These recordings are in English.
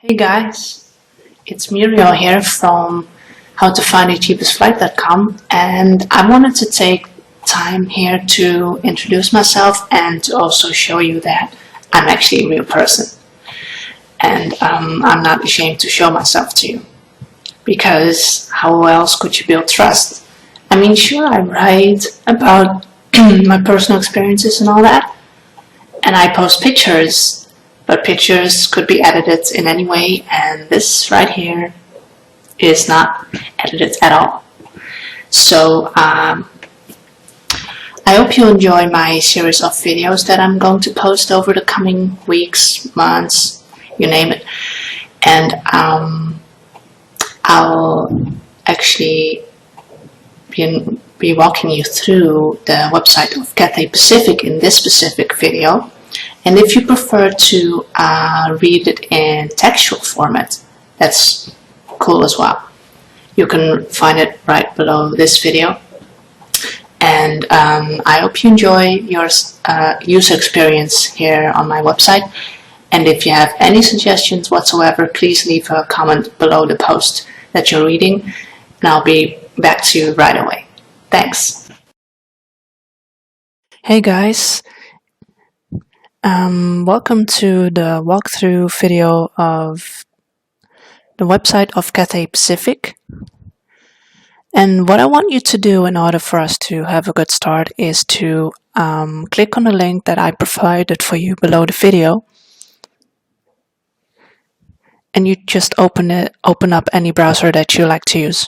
Hey guys, it's Muriel here from howtofindthecheapestflight.com, and I wanted to take time here to introduce myself and to also show you that I'm actually a real person. And I'm not ashamed to show myself to you, because how else could you build trust? I mean, sure, I write about my personal experiences and all that, and I post pictures, but pictures could be edited in any way, and this right here is not edited at all. So I hope you enjoy my series of videos that I'm going to post over the coming weeks, months, you name it. And I'll actually be walking you through the website of Cathay Pacific in this specific video. And if you prefer to read it in textual format, that's cool as well. You can find it right below this video. And I hope you enjoy your user experience here on my website. And if you have any suggestions whatsoever, please leave a comment below the post that you're reading, and I'll be back to you right away. Thanks. Hey guys. Welcome to the walkthrough video of the website of Cathay Pacific. And what I want you to do in order for us to have a good start is to click on the link that I provided for you below the video. And you just open up any browser that you like to use.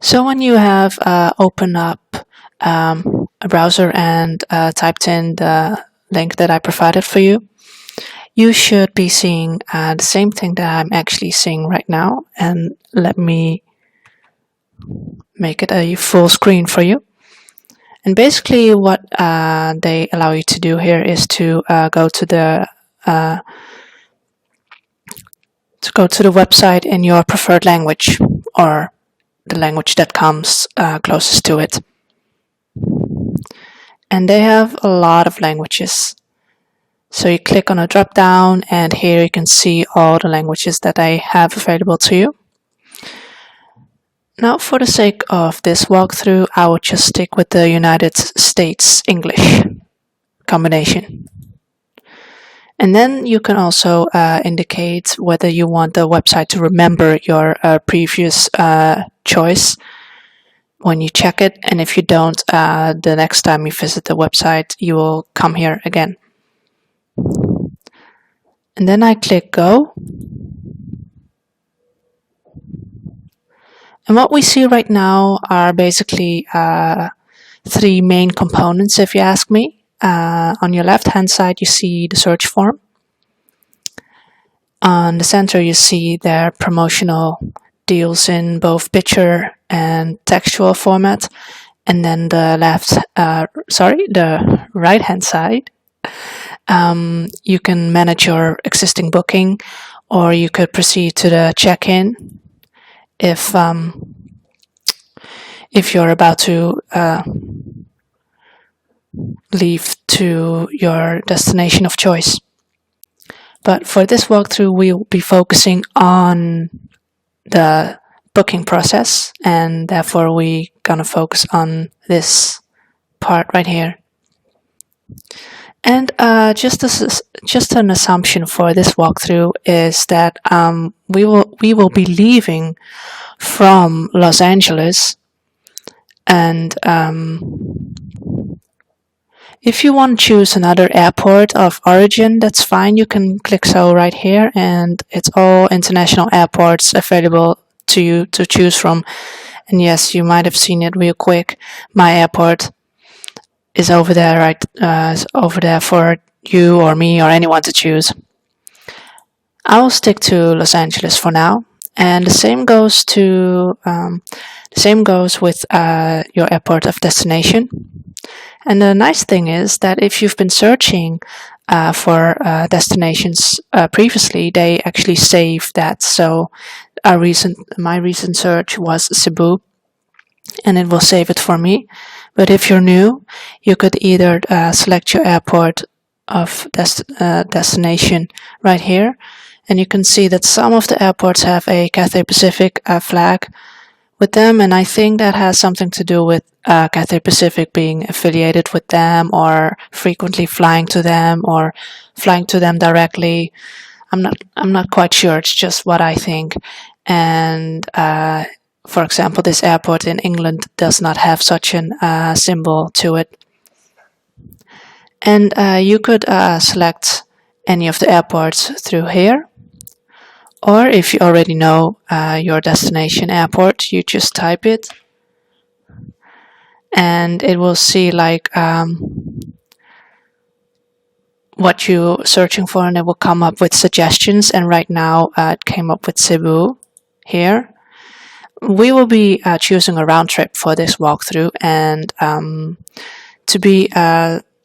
So when you have opened up a browser and typed in the link that I provided for you, you should be seeing the same thing that I'm actually seeing right now. And let me make it a full screen for you. And basically what they allow you to do here is to go to the website in your preferred language, or the language that comes closest to it. And they have a lot of languages. So you click on a drop down, and here you can see all the languages that I have available to you. Now, for the sake of this walkthrough, I will just stick with the United States English combination. And then you can also indicate whether you want the website to remember your previous choice when you check it. And if you don't, the next time you visit the website, you will come here again. And then I click Go. And what we see right now are basically three main components, if you ask me. On your left-hand side, you see the search form. On the center, you see their promotional deals in both picture and textual format. And then the right-hand side, you can manage your existing booking, or you could proceed to the check-in if you're about to leave to your destination of choice. But for this walkthrough, we'll be focusing on the booking process, and therefore we're gonna focus on this part right here. And just an assumption for this walkthrough is that we will be leaving from Los Angeles, and if you want to choose another airport of origin, that's fine. You can click so right here, and it's all international airports available to you to choose from. And yes, you might have seen it real quick. My airport is over there, right? Over there for you or me or anyone to choose. I will stick to Los Angeles for now, and the same goes with your airport of destination. And the nice thing is that if you've been searching for destinations previously, they actually save that. So my recent search was Cebu, and it will save it for me. But if you're new, you could either select your airport of destination right here, and you can see that some of the airports have a Cathay Pacific flag with them, and I think that has something to do with Cathay Pacific being affiliated with them, or frequently flying to them, or flying to them directly. I'm not quite sure. It's just what I think. And for example, this airport in England does not have such a symbol to it. And you could select any of the airports through here. Or if you already know your destination airport, you just type it. And it will see like what you're searching for, and it will come up with suggestions. And right now it came up with Cebu here. We will be choosing a round trip for this walkthrough, and to be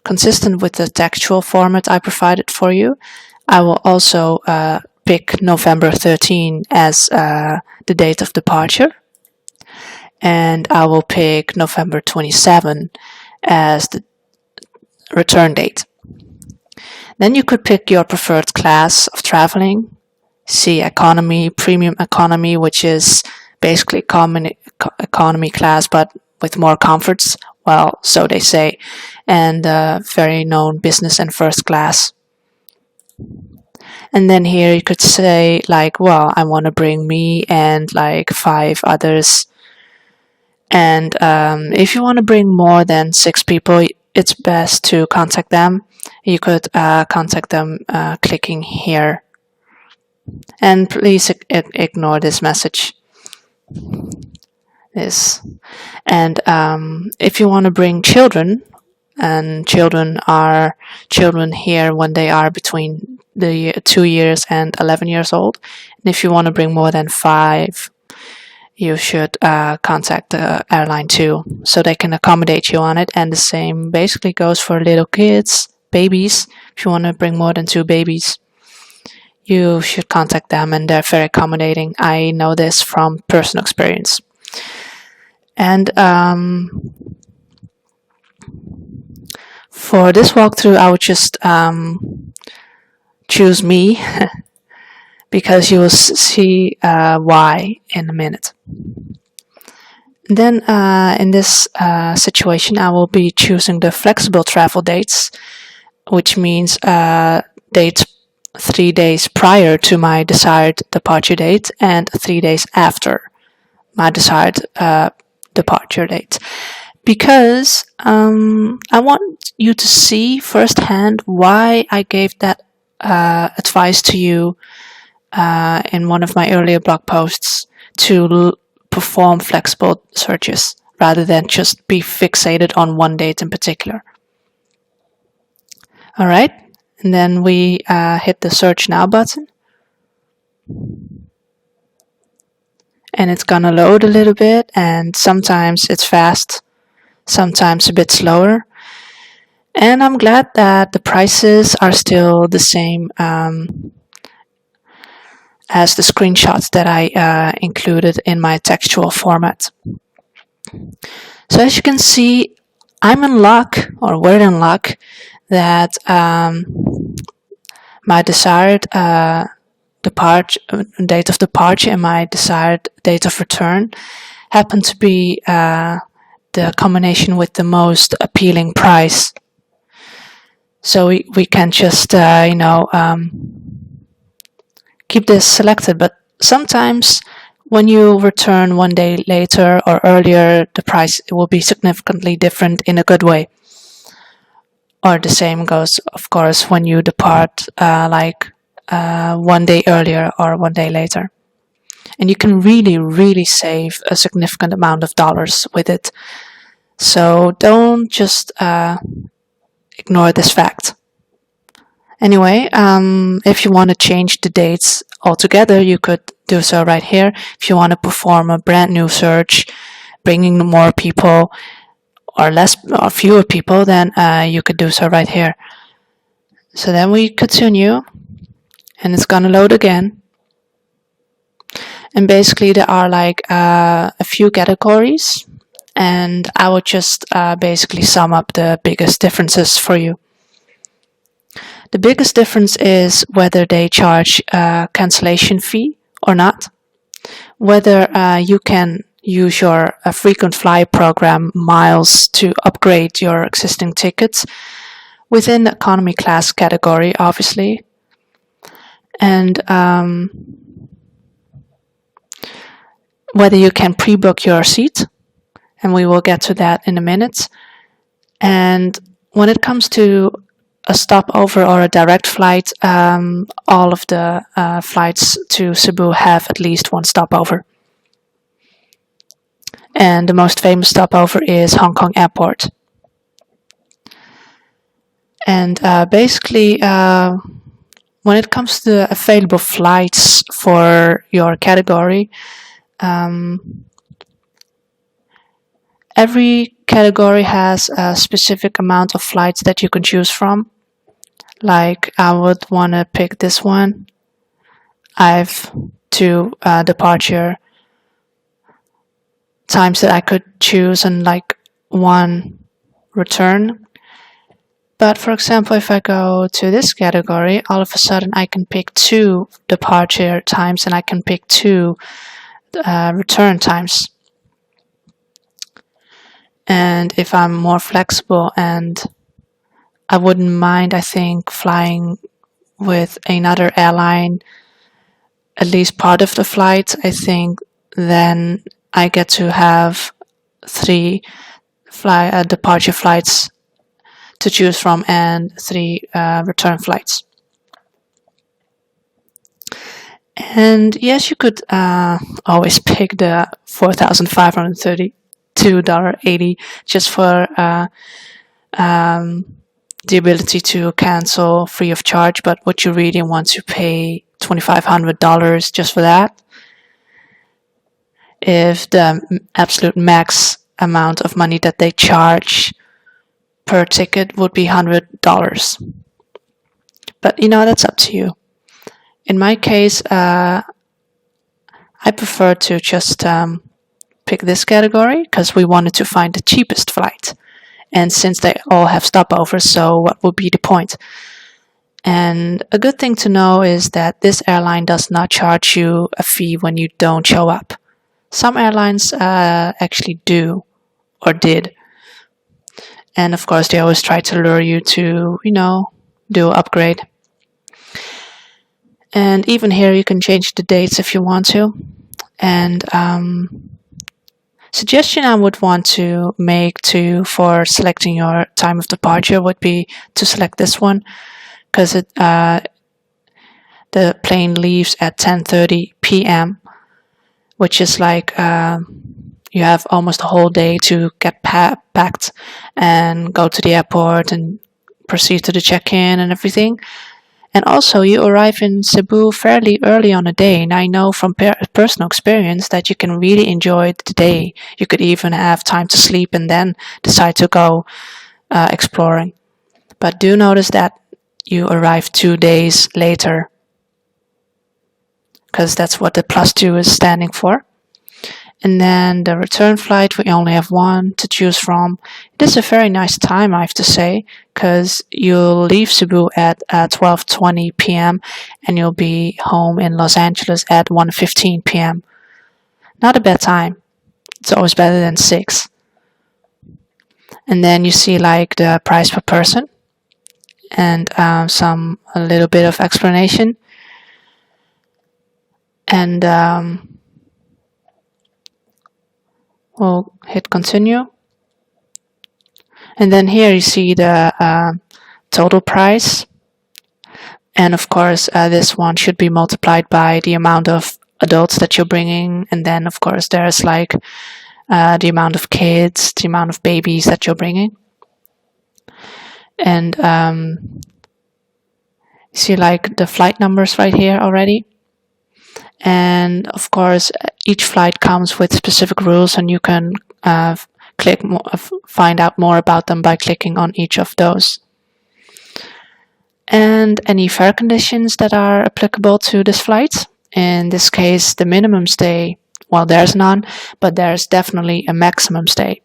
consistent with the textual format I provided for you, I will also pick November 13 as the date of departure, and I will pick November 27 as the return date. Then you could pick your preferred class of traveling. See economy, premium economy, which is basically common economy class but with more comforts, well, so they say, and very known business and first class. And then here you could say like, well, I want to bring me and like 5 others. And if you want to bring more than 6 people, it's best to contact them. You could contact them clicking here. And please ignore this message. And if you want to bring children, and children are children here when they are between the 2 years and 11 years old. And if you want to bring more than 5, you should contact the airline too, so they can accommodate you on it. And the same basically goes for little kids, babies. If you want to bring more than 2 babies, you should contact them, and they're very accommodating. I know this from personal experience. And for this walkthrough, I would just choose me because you will see why in a minute. Then in this situation, I will be choosing the flexible travel dates, which means dates 3 days prior to my desired departure date and 3 days after my desired departure date. Because I want you to see firsthand why I gave that advice to you in one of my earlier blog posts to perform flexible searches rather than just be fixated on one date in particular. Alright, and then we hit the search now button. And it's gonna load a little bit, and sometimes it's fast, sometimes a bit slower. And I'm glad that the prices are still the same as the screenshots that I included in my textual format. So as you can see, I'm in luck, or we're in luck, that my desired date of departure and my desired date of return happen to be the combination with the most appealing price. So we can just keep this selected, but sometimes when you return 1 day later or earlier, the price will be significantly different in a good way. Or the same goes, of course, when you depart 1 day earlier or 1 day later. And you can really save a significant amount of dollars with it. So don't just ignore this fact. Anyway, if you want to change the dates altogether, you could do so right here. If you want to perform a brand new search, bringing more people or fewer people, then you could do so right here. So then we continue, and it's gonna load again. And basically there are like a few categories, and I will just basically sum up the biggest differences for you. The biggest difference is whether they charge a cancellation fee or not, whether you can use your frequent flyer program miles to upgrade your existing tickets within the economy class category, obviously, and whether you can pre-book your seat, and we will get to that in a minute. And when it comes to a stopover or a direct flight, all of the flights to Cebu have at least one stopover. And the most famous stopover is Hong Kong Airport. And basically, when it comes to the available flights for your category, every category has a specific amount of flights that you can choose from. Like, I would want to pick this one. I've two departure times that I could choose and like one return. But for example, if I go to this category, all of a sudden I can pick 2 departure times and I can pick 2 return times. And if I'm more flexible and I wouldn't mind, I think, flying with another airline at least part of the flight, I think then I get to have 3 departure flights to choose from and 3 return flights. And yes, you could always pick the $4,532.80 just for the ability to cancel free of charge, but would you really want to pay $2,500 just for that? If the absolute max amount of money that they charge per ticket would be $100. But that's up to you. In my case, I prefer to just pick this category because we wanted to find the cheapest flight. And since they all have stopovers, so what would be the point? And a good thing to know is that this airline does not charge you a fee when you don't show up. Some airlines actually do or did. And of course, they always try to lure you to, do an upgrade. And even here, you can change the dates if you want to. And suggestion I would want to make for selecting your time of departure would be to select this one, because the plane leaves at 10:30 p.m., which is like you have almost a whole day to get packed and go to the airport and proceed to the check-in and everything. And also, you arrive in Cebu fairly early on the day, and I know from personal experience that you can really enjoy the day. You could even have time to sleep and then decide to go exploring. But do notice that you arrive 2 days later, because that's what the +2 is standing for. And then the return flight, we only have one to choose from. It is a very nice time, I have to say, because you'll leave Cebu at 12:20 p.m. and you'll be home in Los Angeles at 1:15 p.m. Not a bad time. It's always better than 6. And then you see like the price per person and a little bit of explanation. And we'll hit continue. And then here you see the total price. And of course, this one should be multiplied by the amount of adults that you're bringing. And then, of course, there's like the amount of kids, the amount of babies that you're bringing. And you see like the flight numbers right here already. And of course, each flight comes with specific rules, and you can find out more about them by clicking on each of those. And any fare conditions that are applicable to this flight. In this case, the minimum stay, well, there's none, but there's definitely a maximum stay.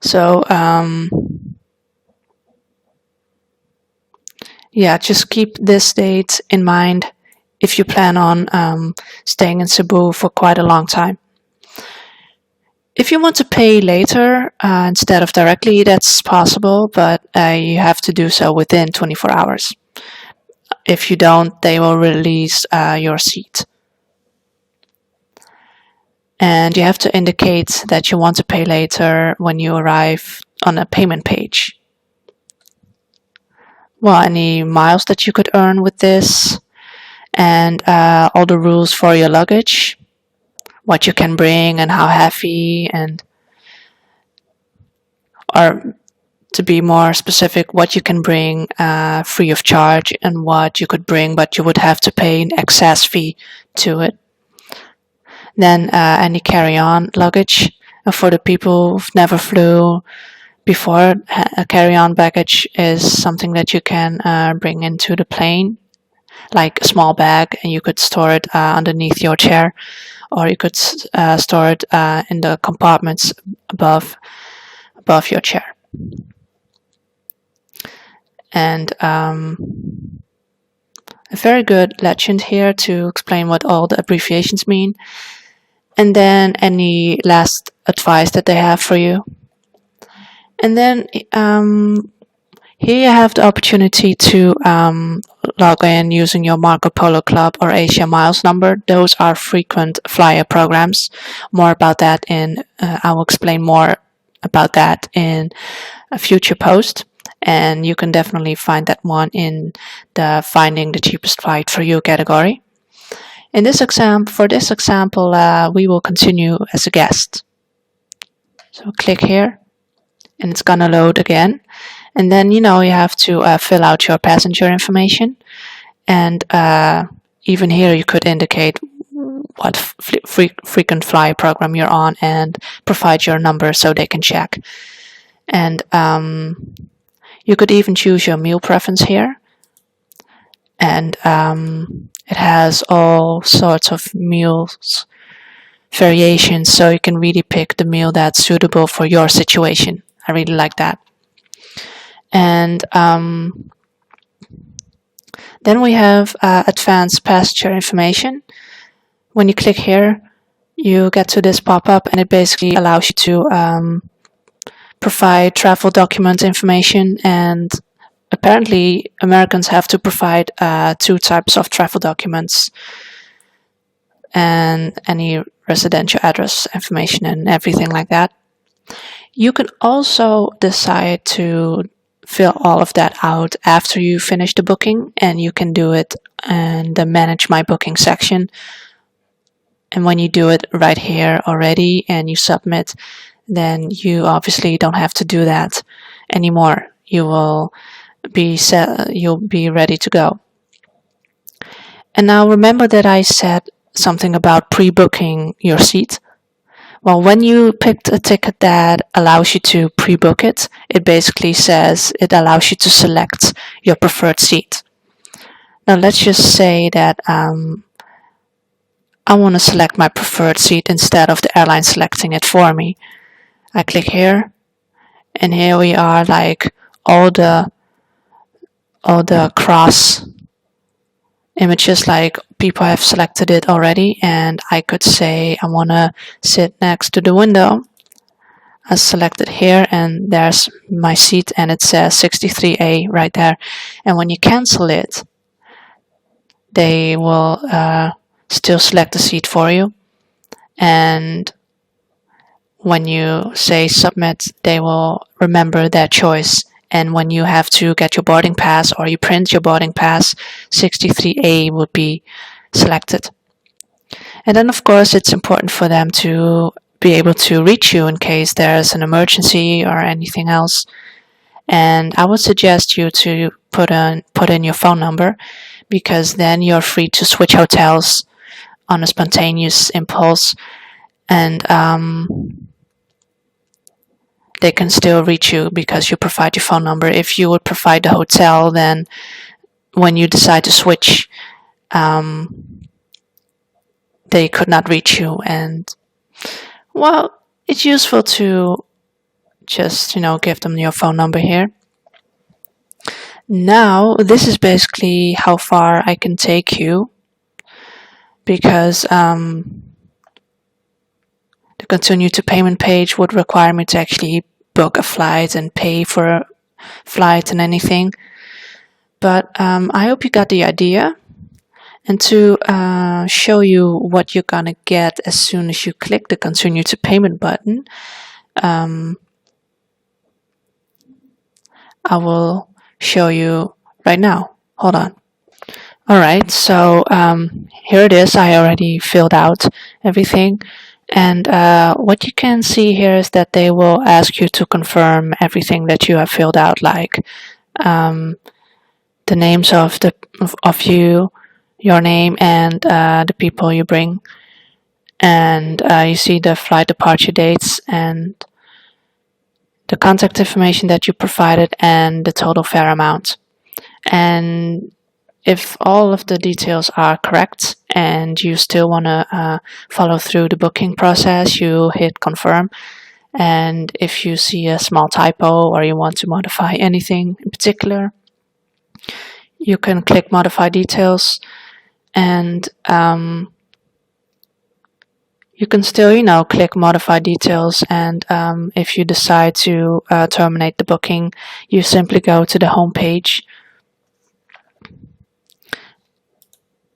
So yeah, just keep this date in mind if you plan on staying in Cebu for quite a long time. If you want to pay later instead of directly, that's possible, but you have to do so within 24 hours. If you don't, they will release your seat. And you have to indicate that you want to pay later when you arrive on a payment page. Well, any miles that you could earn with this, and all the rules for your luggage, what you can bring and how heavy, and or to be more specific, what you can bring free of charge and what you could bring but you would have to pay an excess fee to it. Then any carry-on luggage for the people who've never flew before. A carry-on baggage is something that you can bring into the plane, like a small bag, and you could store it underneath your chair, or you could store it in the compartments above your chair. And a very good legend here to explain what all the abbreviations mean, and then any last advice that they have for you. And then here you have the opportunity to log in using your Marco Polo Club or Asia Miles number. Those are frequent flyer programs. More about that I will explain more about that in a future post. And you can definitely find that one in the Finding the Cheapest Flight for You category. For this example, we will continue as a guest. So click here, and it's gonna load again. And then you have to fill out your passenger information, and even here you could indicate what frequent flyer program you're on and provide your number so they can check. And you could even choose your meal preference here, and it has all sorts of meals variations, so you can really pick the meal that's suitable for your situation. I really like that. And then we have advanced passenger information. When you click here, you get to this pop-up, and it basically allows you to provide travel document information. And apparently Americans have to provide two types of travel documents, and any residential address information and everything like that. You can also decide to fill all of that out after you finish the booking, and you can do it in the Manage My Booking section. And when you do it right here already and you submit, then you obviously don't have to do that anymore. You'll be ready to go. And now remember that I said something about pre-booking your seat. Well, when you picked a ticket that allows you to pre-book it, it basically says it allows you to select your preferred seat. Now let's just say that I want to select my preferred seat instead of the airline selecting it for me. I click here, and here we are, like all the cross images, like people have selected it already, and I could say I want to sit next to the window. I select it here, and there's my seat, and it says 63A right there. And when you cancel it, they will still select the seat for you, and when you say submit, they will remember that choice. And when you have to get your boarding pass or you print your boarding pass, 63A would be selected. And then of course it's important for them to be able to reach you in case there's an emergency or anything else. And I would suggest you to put in your phone number, because then you're free to switch hotels on a spontaneous impulse, and they can still reach you because you provide your phone number. If you would provide the hotel, then when you decide to switch, they could not reach you. And well, it's useful to just, give them your phone number here. Now, this is basically how far I can take you, because the continue to payment page would require me to actually book a flight and pay for a flight and anything. But I hope you got the idea. And to show you what you're gonna get as soon as you click the continue to payment button, I will show you right now. Hold on. Alright, so here it is. I already filled out everything. And what you can see here is that they will ask you to confirm everything that you have filled out, like the names of you, your name, and the people you bring. And you see the flight departure dates and the contact information that you provided and the total fare amount. And if all of the details are correct and you still want to follow through the booking process, you hit confirm. And if you see a small typo or you want to modify anything in particular, you can click modify details, and you can still, click modify details. And if you decide to terminate the booking, you simply go to the home page.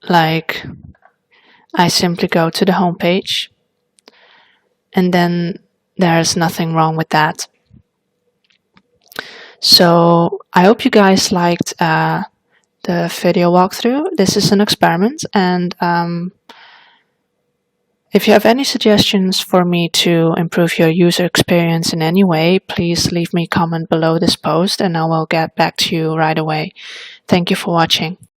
Like, I simply go to the home page, and then there's nothing wrong with that. So I hope you guys liked the video walkthrough. This is an experiment, and if you have any suggestions for me to improve your user experience in any way, please leave me a comment below this post and I will get back to you right away. Thank you for watching.